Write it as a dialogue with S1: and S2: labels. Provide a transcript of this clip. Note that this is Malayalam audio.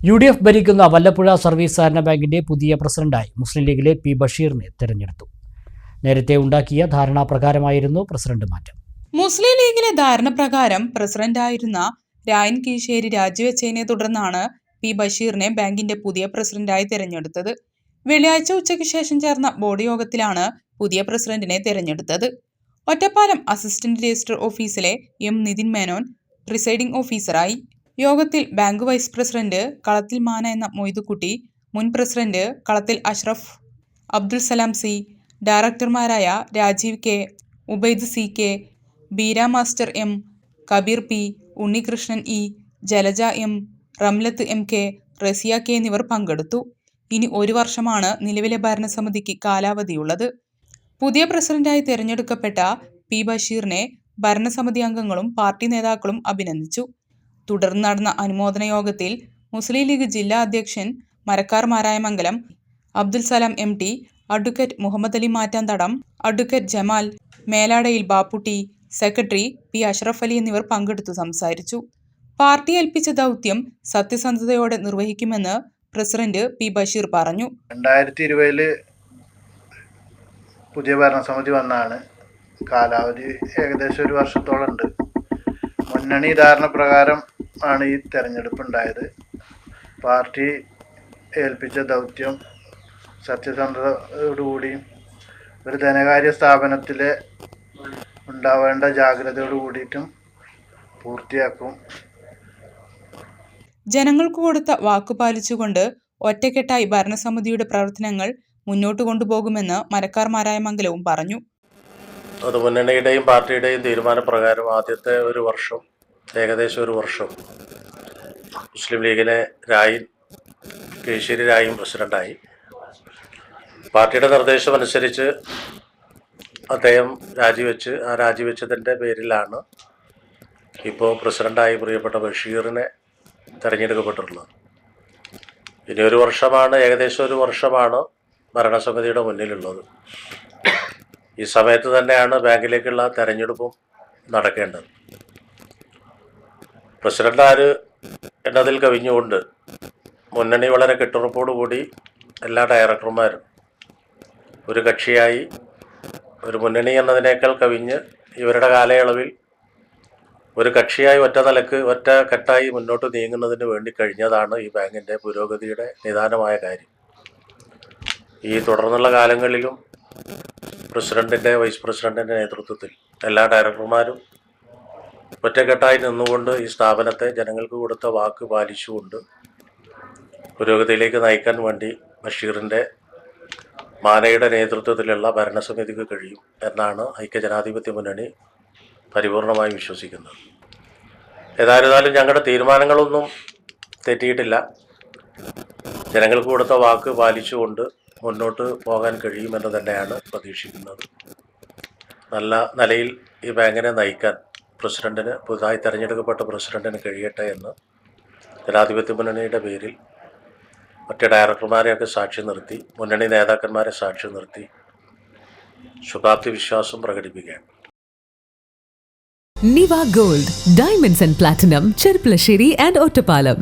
S1: UDF ഭരിക്കുന്ന വല്ലപ്പുഴ സർവീസ് സഹകരണ ബാങ്കിന്റെ പുതിയ പ്രസിഡന്റായി മുസ്ലിം ലീഗിലെ പി ബഷീറിനെ തെരഞ്ഞെടുത്തു. നേരത്തെ ഉണ്ടാക്കിയ ധാരണാപ്രകാരമായിരുന്നു പ്രസിഡന്റ് മാറ്റം.
S2: മുസ്ലിം ലീഗിലെ ധാരണപ്രകാരം പ്രസിഡന്റായിരുന്ന രായൻ കീശേരി രാജിവെച്ചതിനെ തുടർന്നാണ് പി ബഷീറിനെ ബാങ്കിന്റെ പുതിയ പ്രസിഡന്റായി തെരഞ്ഞെടുത്തത്. വെള്ളിയാഴ്ച ഉച്ചയ്ക്ക് ശേഷം ചേർന്ന ബോർഡ് യോഗത്തിലാണ് പുതിയ പ്രസിഡന്റിനെ തെരഞ്ഞെടുത്തത്. ഒറ്റപ്പാലം അസിസ്റ്റന്റ് രജിസ്ട്രാർ ഓഫീസിലെ എം നിതിൻ മേനോൻ പ്രിസൈഡിംഗ് ഓഫീസറായി. യോഗത്തിൽ ബാങ്ക് വൈസ് പ്രസിഡന്റ് കളത്തിൽ മാന എന്ന മൊയ്തുക്കുട്ടി, മുൻ പ്രസിഡന്റ് കളത്തിൽ അഷ്റഫ്, അബ്ദുൽ സലാം സി, ഡയറക്ടർമാരായ Rajeev K, Ubaid C K, Beera master M, Kabeer P, Unnikrishnan E, Jalaja M, Ramlath M K, Rasiya K എന്നിവർ പങ്കെടുത്തു. ഇനി 1 വർഷമാണ് നിലവിലെ ഭരണസമിതിക്ക് കാലാവധിയുള്ളത്. പുതിയ പ്രസിഡന്റായി തെരഞ്ഞെടുക്കപ്പെട്ട പി ബഷീറിനെ ഭരണസമിതി അംഗങ്ങളും പാർട്ടി നേതാക്കളും അഭിനന്ദിച്ചു. തുടർന്ന് നടന്ന അനുമോദന യോഗത്തിൽ മുസ്ലിം ലീഗ് ജില്ലാ അധ്യക്ഷൻ Marakkar Marayamangalam Abdul Salam MT, advocate Muhammad Ali Mattanthadam, advocate Jamal, Meladayil Bapputty, secretary P Ashraf Ali എന്നിവർ പങ്കെടുത്തു സംസാരിച്ചു. പാർട്ടി ഏൽപ്പിച്ച ദൗത്യം സത്യസന്ധതയോടെ നിർവഹിക്കുമെന്ന് പ്രസിഡന്റ് പി ബഷീർ പറഞ്ഞു.
S3: 2020 പുതിയ ഭരണസമിതി വന്നാണ്. കാലാവധി ഏകദേശം 1 വർഷത്തോളം ഉണ്ട്. മുന്നണി ധാരണ പ്രകാരം ആണ് ഈ തെരഞ്ഞെടുപ്പ് ഉണ്ടായത്. പാർട്ടി ഏൽപ്പിച്ച ദൗത്യം സത്യസന്ധതയോടുകൂടിയും ഒരു ധനകാര്യ സ്ഥാപനത്തിലെ ഉണ്ടാവേണ്ട ജാഗ്രതയോട് കൂടിയിട്ടും പൂർത്തിയാക്കും.
S2: ജനങ്ങൾക്ക് കൊടുത്ത വാക്കു പാലിച്ചുകൊണ്ട് ഒറ്റക്കെട്ടായി ഭരണസമിതിയുടെ പ്രവർത്തനങ്ങൾ മുന്നോട്ട് കൊണ്ടുപോകുമെന്ന് മരക്കാർ മാരായമംഗലവും പറഞ്ഞു.
S4: അത് മുന്നണിയുടെയും പാർട്ടിയുടെയും തീരുമാനപ്രകാരം ആദ്യത്തെ 1 വർഷം, ഏകദേശം 1 വർഷം മുസ്ലിം ലീഗിലെ കീശേരി രായും പ്രസിഡന്റായി. പാർട്ടിയുടെ നിർദ്ദേശമനുസരിച്ച് അദ്ദേഹം രാജിവെച്ചതിൻ്റെ പേരിലാണ് ഇപ്പോൾ പ്രസിഡന്റായി പ്രിയപ്പെട്ട ബഷീറിനെ തിരഞ്ഞെടുക്കപ്പെട്ടിട്ടുള്ളത്. ഇനി 1 വർഷമാണ്, ഏകദേശം 1 വർഷമാണ് ഭരണസമിതിയുടെ മുന്നിലുള്ളത്. ഈ സമയത്ത് തന്നെയാണ് ബാങ്കിലേക്കുള്ള തെരഞ്ഞെടുപ്പും നടക്കേണ്ടത്. പ്രസിഡന്റ് ആര് എന്നതിൽ കവിഞ്ഞുകൊണ്ട് മുന്നണി വളരെ കെട്ടുറപ്പോടുകൂടി എല്ലാ ഡയറക്ടർമാരും ഒരു കക്ഷിയായി, ഒരു മുന്നണി എന്നതിനേക്കാൾ കവിഞ്ഞ് ഇവരുടെ കാലയളവിൽ ഒരു കക്ഷിയായി ഒറ്റ കെട്ടായി മുന്നോട്ട് നീങ്ങുന്നതിന് വേണ്ടി കഴിഞ്ഞതാണ് ഈ ബാങ്കിൻ്റെ പുരോഗതിയുടെ നിദാനമായ കാര്യം. ഈ തുടർന്നുള്ള കാലങ്ങളിലും പ്രസിഡന്റിൻ്റെ, വൈസ് പ്രസിഡന്റിൻ്റെ നേതൃത്വത്തിൽ എല്ലാ ഡയറക്ടർമാരും ഒറ്റക്കെട്ടായി നിന്നുകൊണ്ട് ഈ സ്ഥാപനത്തെ ജനങ്ങൾക്ക് കൊടുത്ത വാക്ക് പാലിച്ചുകൊണ്ട് പുരോഗതിയിലേക്ക് നയിക്കാൻ വേണ്ടി ബഷീറിൻ്റെ മാനയുടെ നേതൃത്വത്തിലുള്ള ഭരണസമിതിക്ക് കഴിയും എന്നാണ് ഐക്യജനാധിപത്യ മുന്നണി പരിപൂർണമായി വിശ്വസിക്കുന്നത്. ഏതായിരുന്നാലും ഞങ്ങളുടെ തീരുമാനങ്ങളൊന്നും തെറ്റിയിട്ടില്ല. ജനങ്ങൾക്ക് കൊടുത്ത വാക്ക് പാലിച്ചുകൊണ്ട് മുന്നോട്ട് പോകാൻ കഴിയുമെന്ന് തന്നെയാണ് പ്രതീക്ഷിക്കുന്നത്. നല്ല നിലയിൽ ഈ ബാങ്കിനെ നയിക്കാൻ പുതുതായി തെരഞ്ഞെടുക്കപ്പെട്ട പ്രസിഡന്റിന് കഴിയട്ടെ എന്ന് ജനാധിപത്യ മുന്നണിയുടെ പേരിൽ മറ്റ് ഡയറക്ടർമാരെയൊക്കെ സാക്ഷി നിർത്തി, മുന്നണി നേതാക്കന്മാരെ സാക്ഷി നിർത്തി ശുഭാപ്തി വിശ്വാസം പ്രകടിപ്പിക്കുകയാണ്.
S5: Niva Gold, Diamonds and Platinum, Cherpalasheri and Ottapalam.